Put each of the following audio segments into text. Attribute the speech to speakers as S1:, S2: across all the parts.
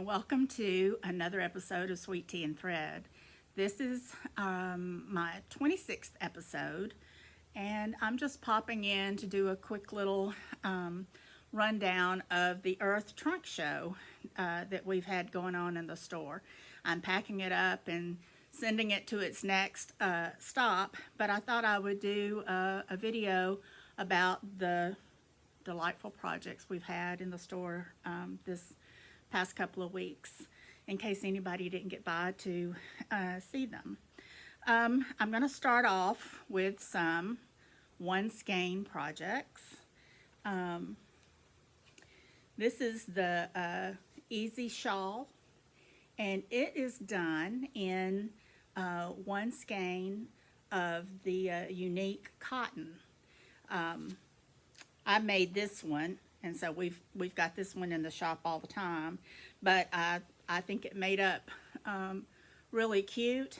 S1: welcome to another episode of Sweet Tea and Thread. This is my 26th episode, and I'm just popping in to do a quick little rundown of the Urth trunk show that we've had going on in the store. I'm packing it up and sending it to its next stop, but I thought I would do a video about the delightful projects we've had in the store this past couple of weeks, in case anybody didn't get by to see them. I'm going to start off with some one skein projects. This is the Easy Shawl, and it is done in one skein of the Uneek Cotton. I made this one, and so we've got this one in the shop all the time, but I think it made up really cute.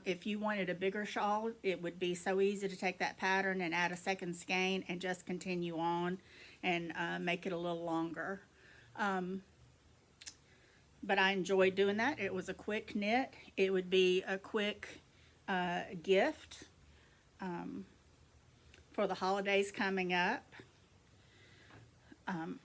S1: If you wanted a bigger shawl, it would be so easy to take that pattern and add a second skein and just continue on and make it a little longer. But I enjoyed doing that. It was a quick knit. It would be a quick gift for the holidays coming up.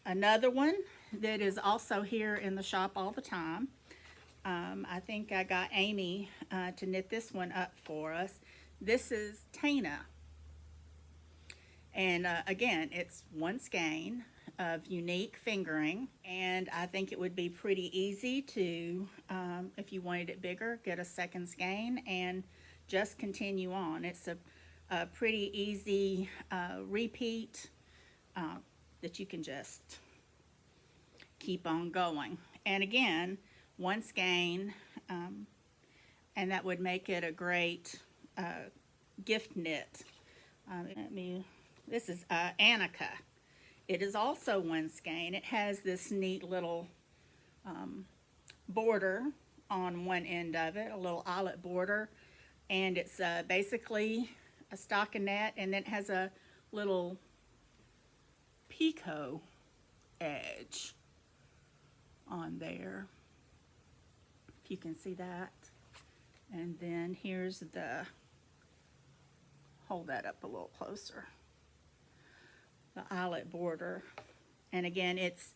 S1: Another one that is also here in the shop all the time. I think I got Amy to knit this one up for us. This is Tana. And again, it's one skein of Uneek Fingering. And I think it would be pretty easy to, if you wanted it bigger, get a second skein and just continue on. It's a pretty easy repeat that you can just keep on going. And again, one skein, and that would make it a great gift knit. This is Annika. It is also one skein. It has this neat little border on one end of it, a little eyelet border, and it's basically a stockinette, and then it has a little picot edge on there, if you can see that. And then here's the, hold that up a little closer, the eyelet border. And again, it's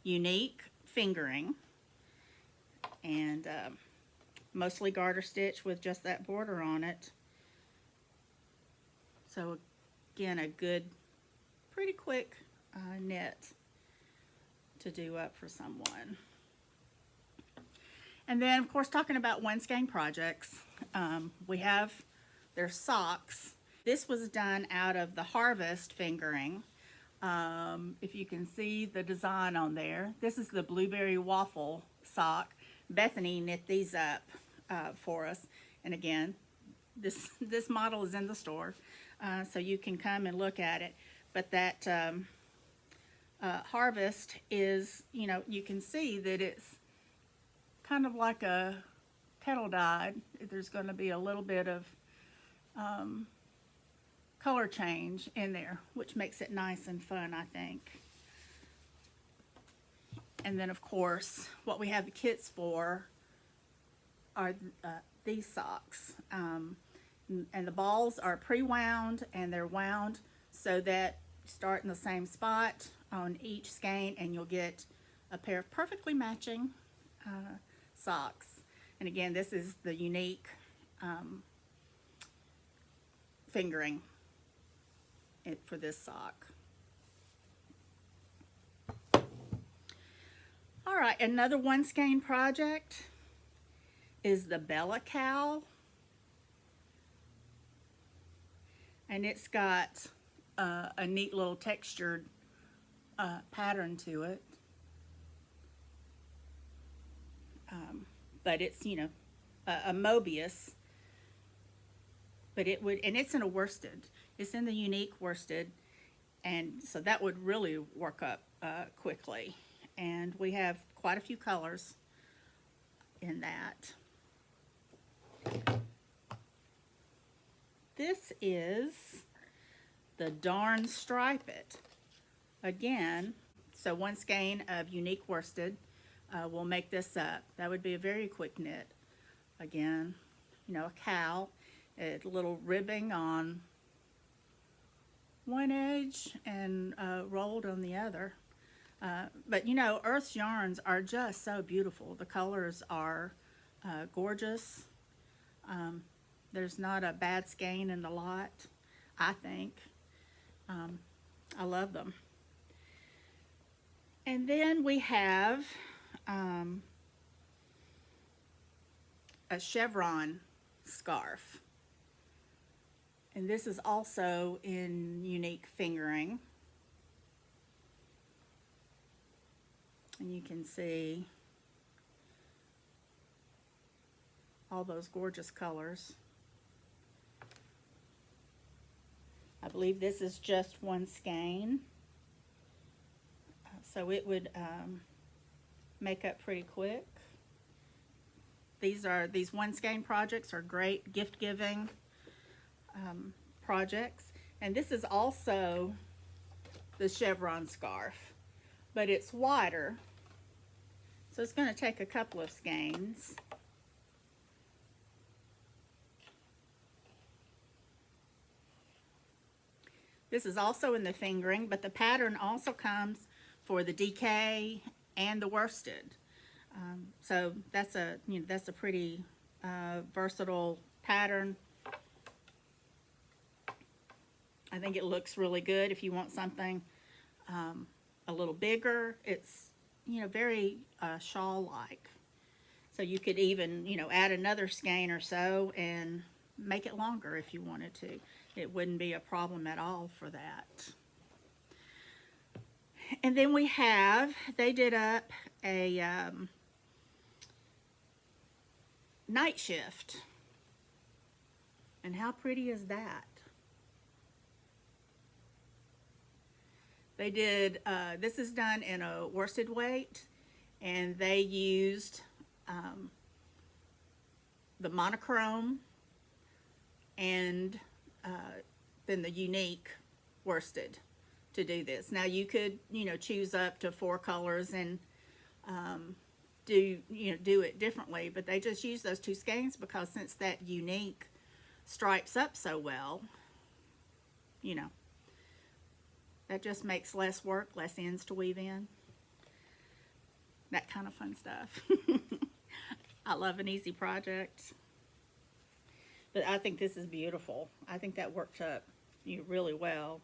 S1: Uneek Fingering, and mostly garter stitch with just that border on it. So again, a good, pretty quick knit to do up for someone. And then, of course, talking about one skein projects, we have their socks. This was done out of the Harvest Fingering. If you can see the design on there, this is the blueberry waffle sock. Bethany knit these up for us. And again, this model is in the store, so you can come and look at it. But that Harvest is, you know, you can see that it's kind of like a kettle dyed. There's going to be a little bit of color change in there, which makes it nice and fun, I think. And then, of course, what we have the kits for are these socks. And the balls are pre-wound, and they're wound so that you start in the same spot on each skein, and you'll get a pair of perfectly matching socks. And again, this is the Uneek Fingering for this sock. All right, another one skein project is the Bella Cow, and it's got a neat little textured pattern to it. But it's, you know, a Mobius, but it would, and it's in a worsted. It's in the Uneek Worsted, and so that would really work up quickly. And we have quite a few colors in that. This is the Darn Stripe It. Again, so one skein of Uneek Worsted. we'll make this up. That would be a very quick knit. Again, you know, a cowl, a little ribbing on one edge and rolled on the other. But you know, Urth's yarns are just so beautiful. The colors are gorgeous. There's not a bad skein in the lot, I think. I love them. And then we have a chevron scarf. And this is also in Uneek Fingering. And you can see all those gorgeous colors. I believe this is just one skein. So it would make up pretty quick. These one skein projects are great gift giving projects. And this is also the chevron scarf, but it's wider. So it's going to take a couple of skeins. This is also in the fingering, but the pattern also comes for the DK and the worsted. So that's a pretty versatile pattern. I think it looks really good if you want something a little bigger. It's, you know, very shawl-like. So you could even, you know, add another skein or so and make it longer if you wanted to. It wouldn't be a problem at all for that. And then we have, they did up a night shift. And how pretty is that? They did, this is done in a worsted weight, and they used the Monokrom and then the Uneek Worsted to do this. Now you could, you know, choose up to 4 colors and do it differently, but they just use those 2 skeins because since that Uneek stripes up so well, you know, that just makes less work, less ends to weave in. That kind of fun stuff. I love an easy project. But I think this is beautiful. I think that worked up really well.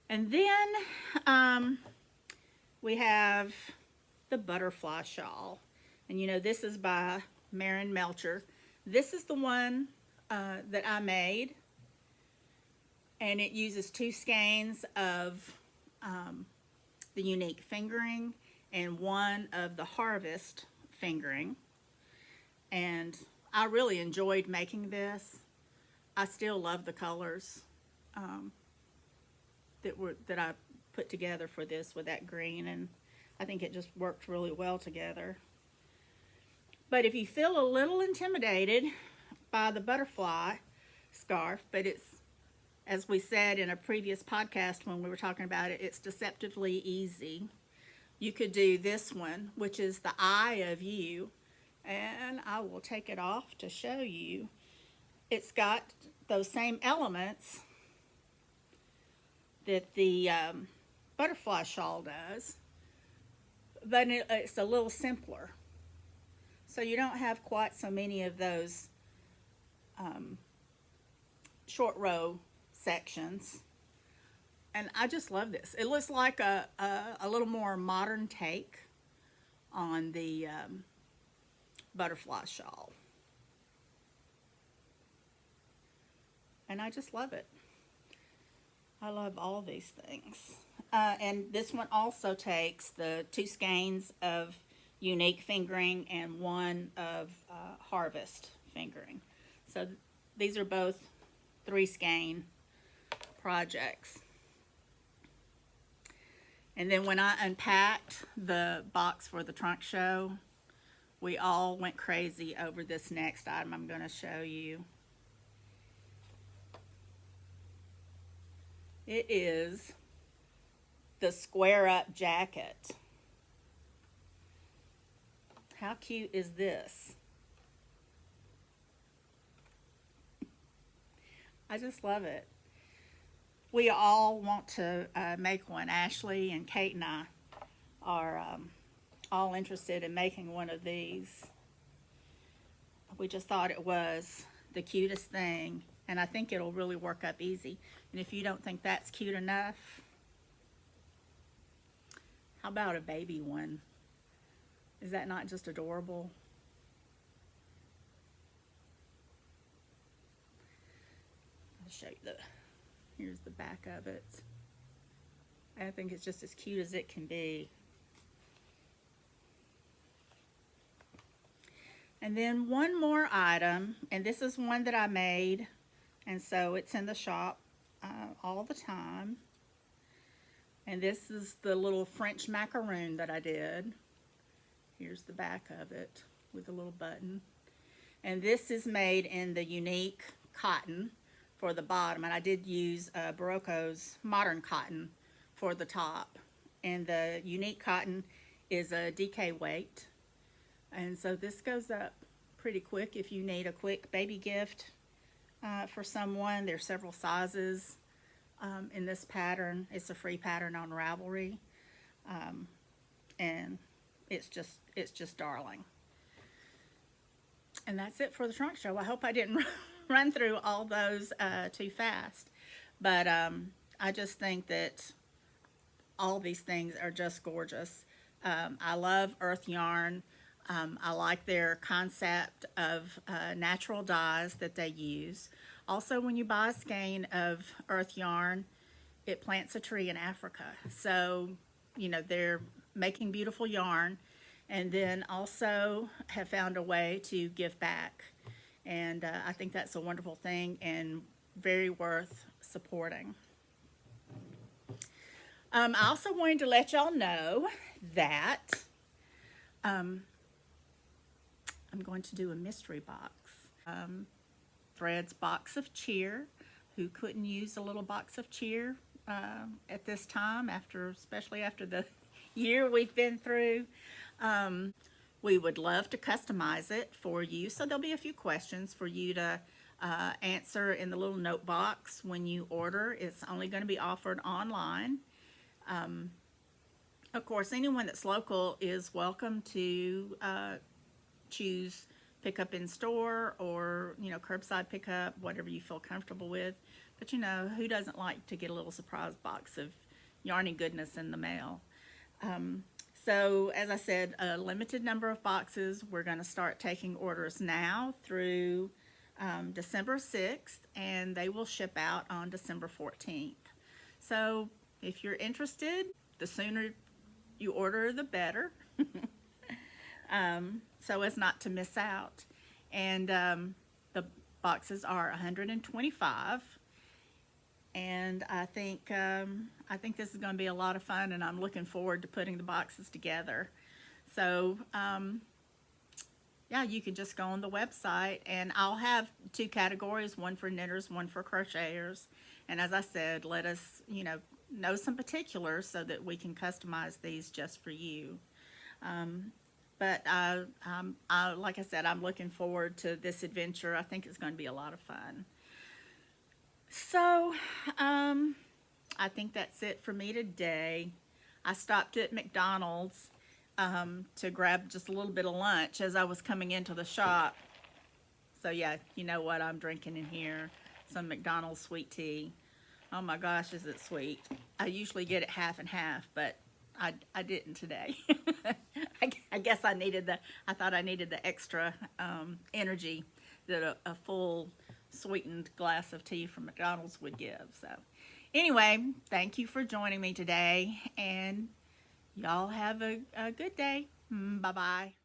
S1: And then we have the butterfly shawl. And you know, this is by Marin Melcher. This is the one that I made. And it uses 2 skeins of the Uneek Fingering and 1 of the Harvest Fingering. And I really enjoyed making this. I still love the colors that I put together for this with that green, and I think it just worked really well together. But if you feel a little intimidated by the butterfly scarf, but it's, as we said in a previous podcast when we were talking about it, it's deceptively easy. You could do this one, which is the eye of you, and I will take it off to show you. It's got those same elements that the butterfly shawl does, but it's a little simpler. So you don't have quite so many of those short row sections. And I just love this. It looks like a little more modern take on the butterfly shawl. And I just love it. I love all these things. And this one also takes the 2 skeins of Uneek Fingering and 1 of Harvest Fingering. So these are both 3 skein projects. And then when I unpacked the box for the trunk show, we all went crazy over this next item I'm going to show you. It is the square up jacket. How cute is this? I just love it. We all want to make one. Ashley and Kate and I are all interested in making one of these. We just thought it was the cutest thing, and I think it'll really work up easy. And if you don't think that's cute enough, how about a baby one? Is that not just adorable? I'll show you here's the back of it. I think it's just as cute as it can be. And then one more item, and this is one that I made, and so it's in the shop all the time. And this is the little French macaroon that I did. Here's the back of it with a little button. And this is made in the Uneek Cotton for the bottom, and I did use Berroco's modern cotton for the top. And the Uneek Cotton is a DK weight. And so this goes up pretty quick if you need a quick baby gift for someone. There's several sizes in this pattern. It's a free pattern on Ravelry, and it's just darling. And that's it for the trunk show. I hope I didn't run through all those too fast, but I just think that all these things are just gorgeous. I love Urth yarn. I like their concept of natural dyes that they use. Also, when you buy a skein of Urth yarn, it plants a tree in Africa. So, you know, they're making beautiful yarn, and then also have found a way to give back. And I think that's a wonderful thing and very worth supporting. I also wanted to let y'all know that I'm going to do a mystery box. Fred's box of cheer. Who couldn't use a little box of cheer at this time, especially after the year we've been through? We would love to customize it for you. So there'll be a few questions for you to answer in the little note box when you order. It's only going to be offered online. Of course, anyone that's local is welcome to choose pick up in store or, you know, curbside pickup, whatever you feel comfortable with. But, you know, who doesn't like to get a little surprise box of yarny goodness in the mail? So, as I said, a limited number of boxes. We're going to start taking orders now through December 6th, and they will ship out on December 14th. So, if you're interested, the sooner you order, the better. So as not to miss out. And the boxes are 125, and I think this is going to be a lot of fun, and I'm looking forward to putting the boxes together. So yeah, you can just go on the website, and I'll have two categories, one for knitters, one for crocheters. And as I said, let us know some particulars so that we can customize these just for you. But like I said, I'm looking forward to this adventure. I think it's going to be a lot of fun. So I think that's it for me today. I stopped at McDonald's to grab just a little bit of lunch as I was coming into the shop. So yeah, you know what I'm drinking in here? Some McDonald's sweet tea. Oh my gosh, is it sweet. I usually get it half and half, but I didn't today. I guess I thought I needed the extra energy that a full sweetened glass of tea from McDonald's would give. So anyway, thank you for joining me today, and y'all have a good day. Bye-bye.